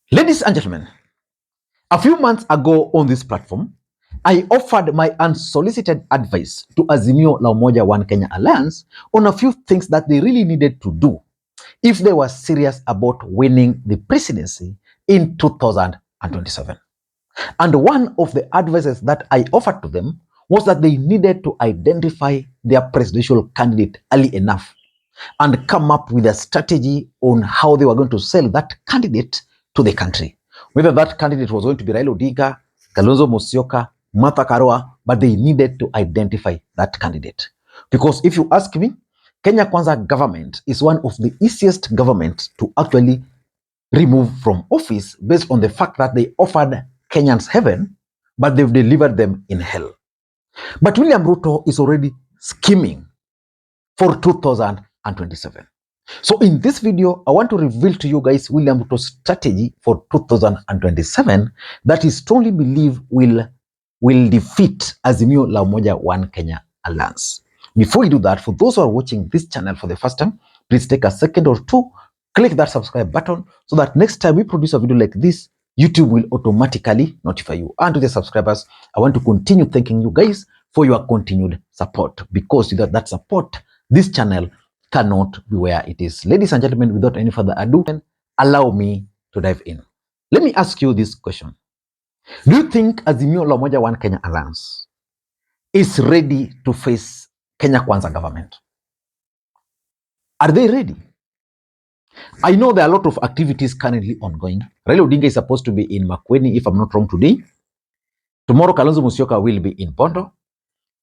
Ladies and gentlemen, a few months ago on this platform, I offered my unsolicited advice to Azimio La Umoja One Kenya Alliance on a few things that they really needed to do if they were serious about winning the presidency in 2027. And one of the advices that I offered to them was that they needed to identify their presidential candidate early enough and come up with a strategy on how they were going to sell that candidate to the country. Whether that candidate was going to be Raila Odinga, Kalonzo Musyoka, Martha Karua, but they needed to identify that candidate. Because if you ask me, Kenya Kwanza government is one of the easiest governments to actually remove from office based on the fact that they offered Kenyans heaven, but they've delivered them in hell. But William Ruto is already scheming for 2027. So in this video, I want to reveal to you guys William Ruto's strategy for 2027 that he strongly believe will defeat Azimio La Umoja One Kenya Alliance. Before we do that, for those who are watching this channel for the first time, please take a second or two, click that subscribe button so that next time we produce a video like this, YouTube will automatically notify you. And to the subscribers, I want to continue thanking you guys for your continued support, because without that support, this channel cannot be where it is. Ladies and gentlemen, without any further ado, allow me to dive in. Let me ask you this question. Do you think Azimio La Umoja One Kenya Alliance is ready to face Kenya Kwanza government? Are they ready? I know there are a lot of activities currently ongoing. Raila Odinga is supposed to be in Makwiny, if I'm not wrong, today. Tomorrow, Kalonzo Musyoka will be in Bondo.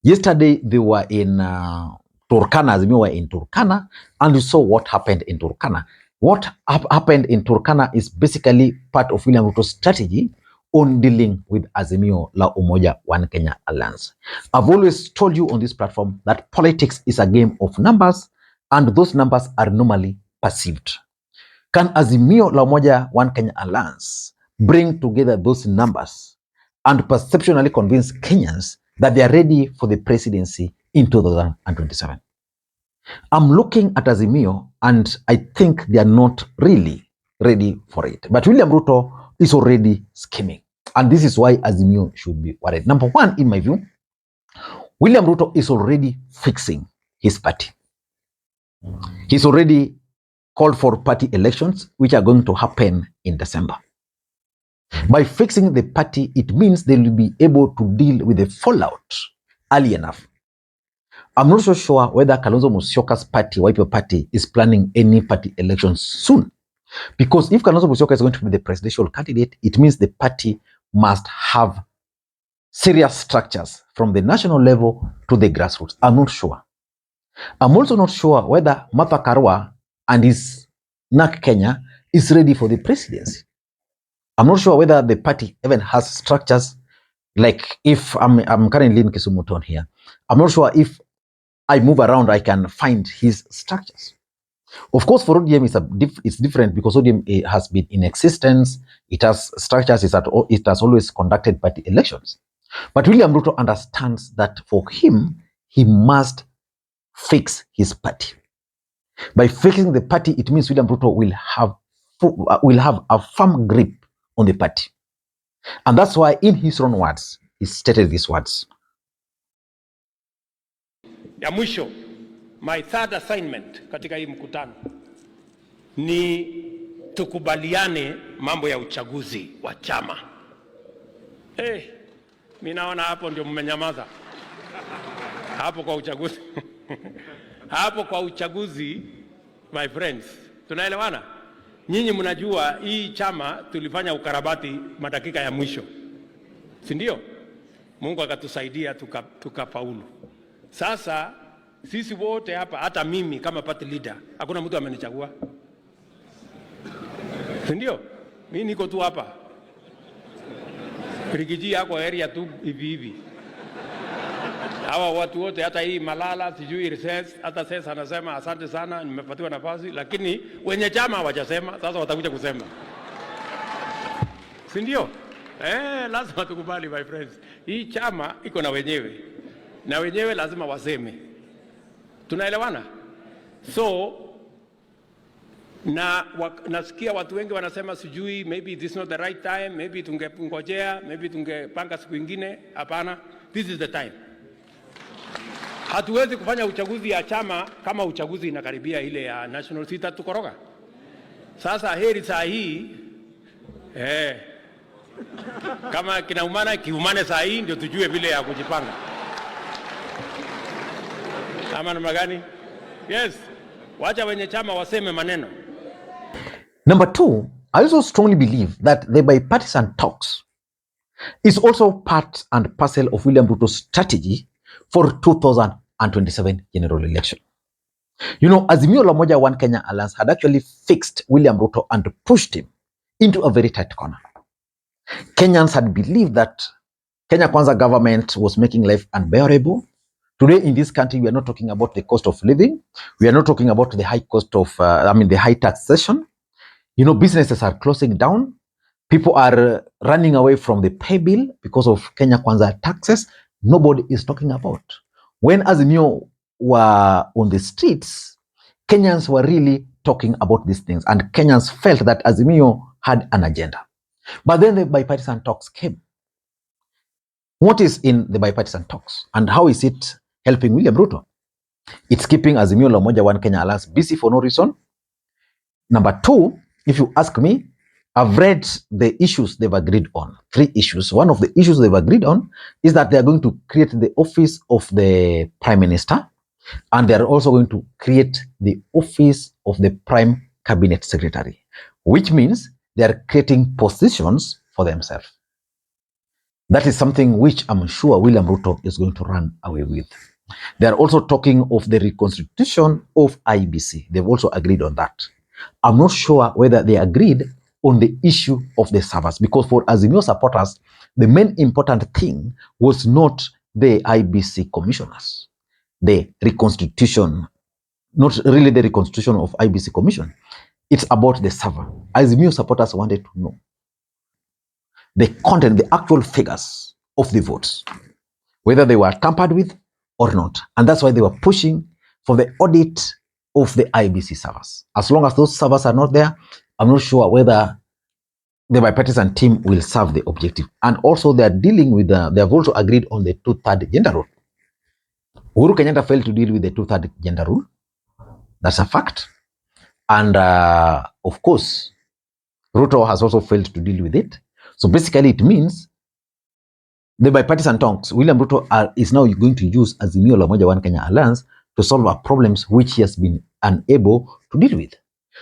Yesterday, they were in Turkana, Azimio were in Turkana, and you saw what happened in Turkana. What happened in Turkana is basically part of William Ruto's strategy on dealing with Azimio La Umoja One Kenya Alliance. I've always told you on this platform that politics is a game of numbers, and those numbers are normally perceived. Can Azimio La Umoja One Kenya Alliance bring together those numbers and perceptually convince Kenyans that they are ready for the presidency in 2027? I'm looking at Azimio and I think they are not really ready for it. But William Ruto is already scheming. And this is why Azimio should be worried. Number one, in my view, William Ruto is already fixing his party. He's already called for party elections, which are going to happen in December. By fixing the party, it means they will be able to deal with the fallout early enough. I'm not so sure whether Kalonzo Musyoka's party, Wiper Party, is planning any party elections soon. Because if Kalonzo Musyoka is going to be the presidential candidate, it means the party must have serious structures from the national level to the grassroots. I'm not sure. I'm also not sure whether Martha Karua and his NAK Kenya is ready for the presidency. I'm not sure whether the party even has structures. Like if I'm currently in Kisumu town here, I'm not sure if I move around, I can find his structures. Of course, for ODM, it's different because ODM has been in existence. It has structures. It has always conducted party elections. But William Ruto understands that for him, he must fix his party. By fixing the party, it means William Ruto will have a firm grip on the party. And that's why in his own words, he stated these words. Ya mwisho, my third assignment katika hii mkutano ni tukubaliane mambo ya uchaguzi wa chama. Mimi naona hapo ndio mmenyamaza. Hapo kwa uchaguzi. Hapo kwa uchaguzi, my friends, tunaelewana? Nyinyi mnajua hii chama tulifanya ukarabati madakika ya mwisho. Si ndio? Mungu akatusaidia tukafaulu. Sasa sisi wote hapa, hata mimi kama party leader, hakuna mtu amenichagua. Si ndio? Mimi niko tu hapa. Kirigiji yako area tu hivi. Hawa watu wote, hata hii Malala, sijui research, hata sasa anasema asante sana nimepatiwa nafasi, lakini wenye chama hawajasema, sasa watakuja kusema. Si ndio? Lazima tukubali my friends. Hii chama iko na wenyewe. Na wenyewe lazima waseme. Tunaelewana? So nasikia watu wengi wanasema sijui, maybe this is not the right time, maybe tungengojea, maybe tungepanga siku ingine. Hapana, this is the time. Hatuwezi kufanya uchaguzi ya chama kama uchaguzi inakaribia ile ya national, sita tukoroga. Sasa heri saa hii kama kinaumana kiumane saa hii ndio tujue vile ya kujipanga. Ama namna gani? Yes. Wacha wenye chama waseme maneno. Number two, I also strongly believe that the bipartisan talks is also part and parcel of William Ruto's strategy for 2027 general election. You know, Azimio La Umoja One Kenya Alliance had actually fixed William Ruto and pushed him into a very tight corner. Kenyans had believed that Kenya Kwanza government was making life unbearable. Today in this country, we are not talking about the cost of living. We are not talking about the high cost of, the high taxation. You know, businesses are closing down. People are running away from the pay bill because of Kenya Kwanza taxes. Nobody is talking about. When Azimio were on the streets, Kenyans were really talking about these things, and Kenyans felt that Azimio had an agenda. But then the bipartisan talks came. What is in the bipartisan talks, and how is it helping William Ruto? It's keeping Azimio La Umoja One Kenya Alliance busy for no reason. Number two, if you ask me, I've read the issues they've agreed on. 3 issues. One of the issues they've agreed on is that they are going to create the office of the Prime Minister, and they are also going to create the office of the Prime Cabinet Secretary, which means they are creating positions for themselves. That is something which I'm sure William Ruto is going to run away with. They are also talking of the reconstitution of IBC. They've also agreed on that. I'm not sure whether they agreed on the issue of the servers, because for Azimio supporters, the main important thing was not the IBC commissioners, the reconstitution, not really the reconstitution of IBC commission. It's about the server. Azimio supporters wanted to know the content, the actual figures of the votes, whether they were tampered with or not. And that's why they were pushing for the audit of the IBC servers. As long as those servers are not there, I'm not sure whether the bipartisan team will serve the objective. And also they are dealing with, they have also agreed on the 2/3 gender rule. Uhuru Kenyatta failed to deal with the 2/3 gender rule. That's a fact. And of course, Ruto has also failed to deal with it. So basically it means the bipartisan talks, William Ruto is now going to use Azimio La Umoja One Kenya Alliance to solve our problems which he has been unable to deal with.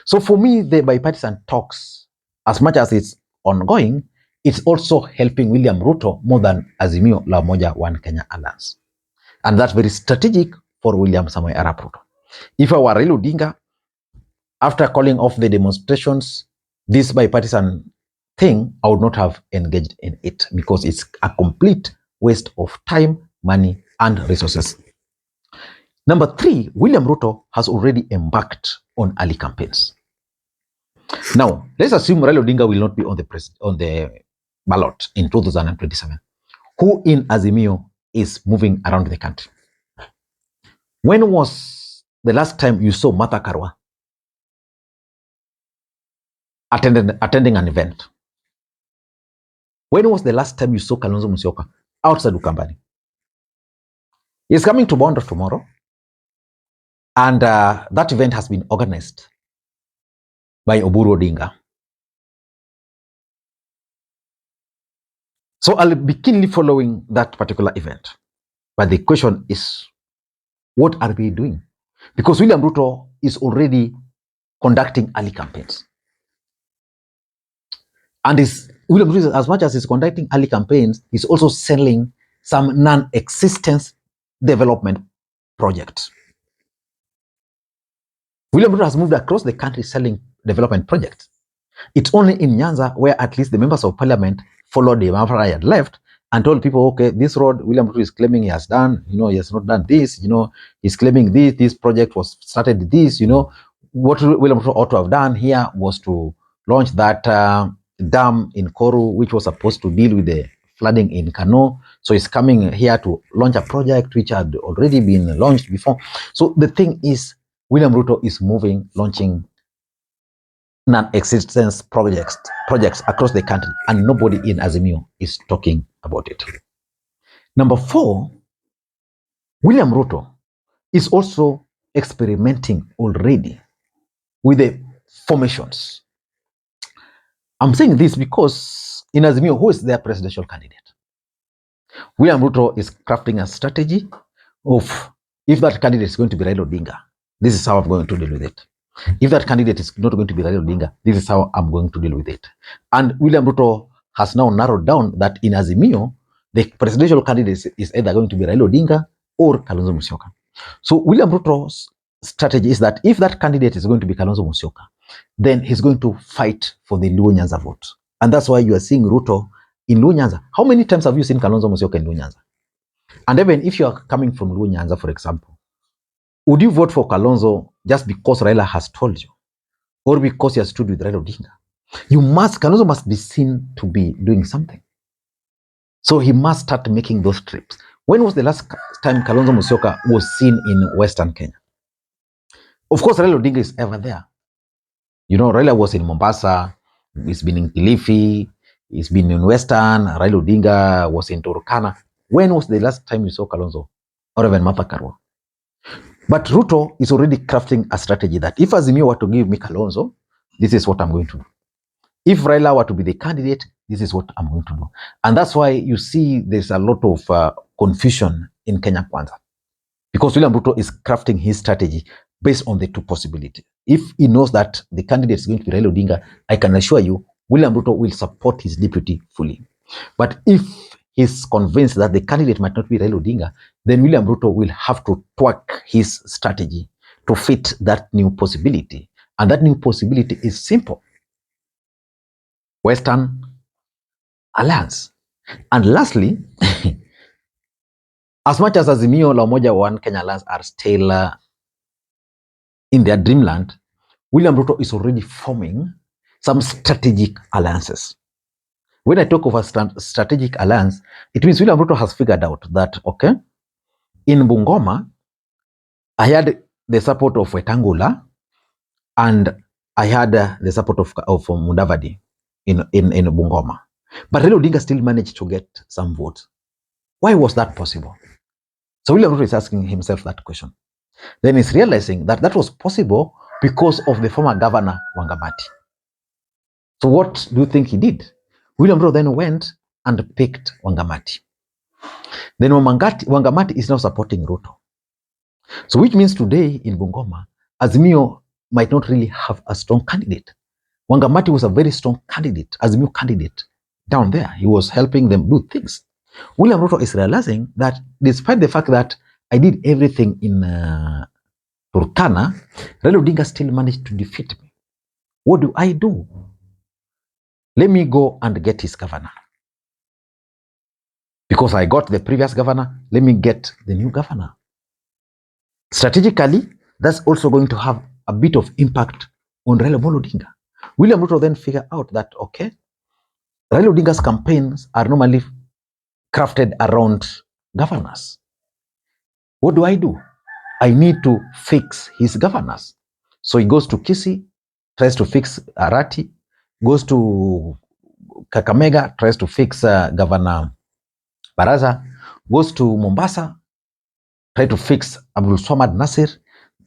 So for me, the bipartisan talks, as much as it's ongoing, it's also helping William Ruto more than Azimio La Umoja One Kenya Alliance. And that's very strategic for William Samoei Arap Ruto. If I were Raila Odinga, after calling off the demonstrations, this bipartisan thing, I would not have engaged in it, because it's a complete waste of time, money, and resources. Number 3, William Ruto has already embarked on early campaigns. Now, let's assume Raila Odinga will not be on the ballot in 2027. Who in Azimio is moving around the country? When was the last time you saw Martha Karua attending an event? When was the last time you saw Kalonzo Musyoka outside Ukambani? He's coming to Bondo tomorrow, and that event has been organized by Uhuru Odinga. So I'll be keenly following that particular event. But the question is, what are we doing? Because William Ruto is already conducting early campaigns. And William Ruto, as much as he's conducting early campaigns, he's also selling some non-existent development projects. William Ruto has moved across the country selling development projects. It's only in Nyanza where at least the members of parliament followed the Mafra had left and told people, okay, this road William Ruto is claiming he has done, he has not done this, he's claiming this project was started this, what William Ruto ought to have done here was to launch that dam in Koru, which was supposed to deal with the flooding in Kano. So he's coming here to launch a project which had already been launched before. So the thing is, William Ruto is launching non-existence projects across the country, and nobody in Azimio is talking about it. Number 4, William Ruto is also experimenting already with the formations. I'm saying this because in Azimio, who is their presidential candidate? William Ruto is crafting a strategy of, if that candidate is going to be Raila Odinga, this is how I'm going to deal with it. If that candidate is not going to be Raila Odinga, this is how I'm going to deal with it. And William Ruto has now narrowed down that in Azimio, the presidential candidate is either going to be Raila Odinga or Kalonzo Musyoka. So William Ruto's strategy is that if that candidate is going to be Kalonzo Musyoka, then he's going to fight for the Luo Nyanza vote. And that's why you are seeing Ruto in Luo Nyanza. How many times have you seen Kalonzo Musyoka in Luo Nyanza? And even if you are coming from Luo Nyanza, for example, would you vote for Kalonzo just because Raila has told you? Or because he has stood with Raila Odinga? Kalonzo must be seen to be doing something. So he must start making those trips. When was the last time Kalonzo Musyoka was seen in Western Kenya? Of course, Raila Odinga is ever there. You know, Raila was in Mombasa, he's been in Kilifi, he's been in Western, Raila Odinga was in Turkana. When was the last time you saw Kalonzo? Or even Martha Karua? But Ruto is already crafting a strategy that if Azimio were to give me Kalonzo, this is what I'm going to do. If Raila were to be the candidate, this is what I'm going to do. And that's why you see there's a lot of confusion in Kenya Kwanza. Because William Ruto is crafting his strategy based on the two possibilities. If he knows that the candidate is going to be Raila Odinga, I can assure you, William Ruto will support his deputy fully. But if he's convinced that the candidate might not be Raila Odinga, then William Ruto will have to twerk his strategy to fit that new possibility. And that new possibility is simple. Western Alliance. And lastly, as much as Azimio La Umoja One Kenya Alliance are still in their dreamland, William Ruto is already forming some strategic alliances. When I talk of a strategic alliance, it means William Ruto has figured out that, okay, in Bungoma, I had the support of Wetangula and I had the support of Mudavadi in Bungoma. But Raila Odinga still managed to get some votes. Why was that possible? So William Ruto is asking himself that question. Then he's realizing that that was possible because of the former governor, Wangamati. So what do you think he did? William Ruto then went and picked Wangamati. Then Wangamati is now supporting Ruto. So which means today in Bungoma, Azimio might not really have a strong candidate. Wangamati was a very strong candidate, Azimio candidate down there. He was helping them do things. William Ruto is realizing that despite the fact that I did everything in Turkana, Raila Odinga still managed to defeat me. What do I do? Let me go and get his governor. Because I got the previous governor, let me get the new governor. Strategically, that's also going to have a bit of impact on Raila Odinga. William Ruto then figured out that, okay, Raila Odinga's campaigns are normally crafted around governors. What do? I need to fix his governors. So he goes to Kisii, tries to fix Arati, goes to Kakamega, tries to fix Governor Baraza, goes to Mombasa, tries to fix Abdul Swamad Nasir.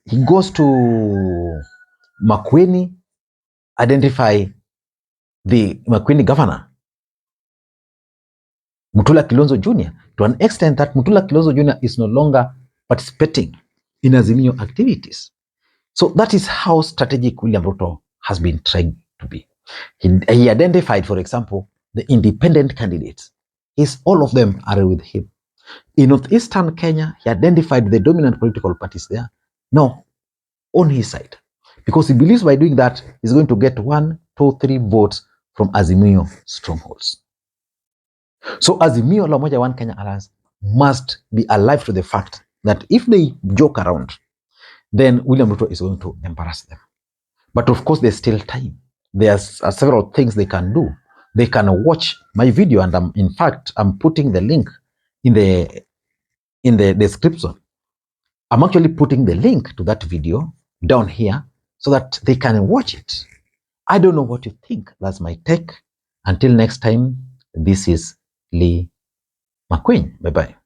He goes to Makwiny, identify the Makwiny governor, Mutula Kilonzo Jr., to an extent that Mutula Kilonzo Jr. is no longer participating in Azimio activities. So that is how strategic William Ruto has been trying to be. He identified, for example, the independent candidates. All of them are with him. In northeastern Kenya, he identified the dominant political parties there. No, on his side. Because he believes by doing that, he's going to get 1, 2, 3 votes from Azimio strongholds. So Azimio La Umoja One Kenya Alliance must be alive to the fact that if they joke around, then William Ruto is going to embarrass them. But of course, there's still time. There's several things they can do. They can watch my video, and I'm putting the link in the description. I'm actually putting the link to that video down here so that they can watch it. I don't know what you think. That's my take. Until next time, this is Lee Makwiny. Bye-bye.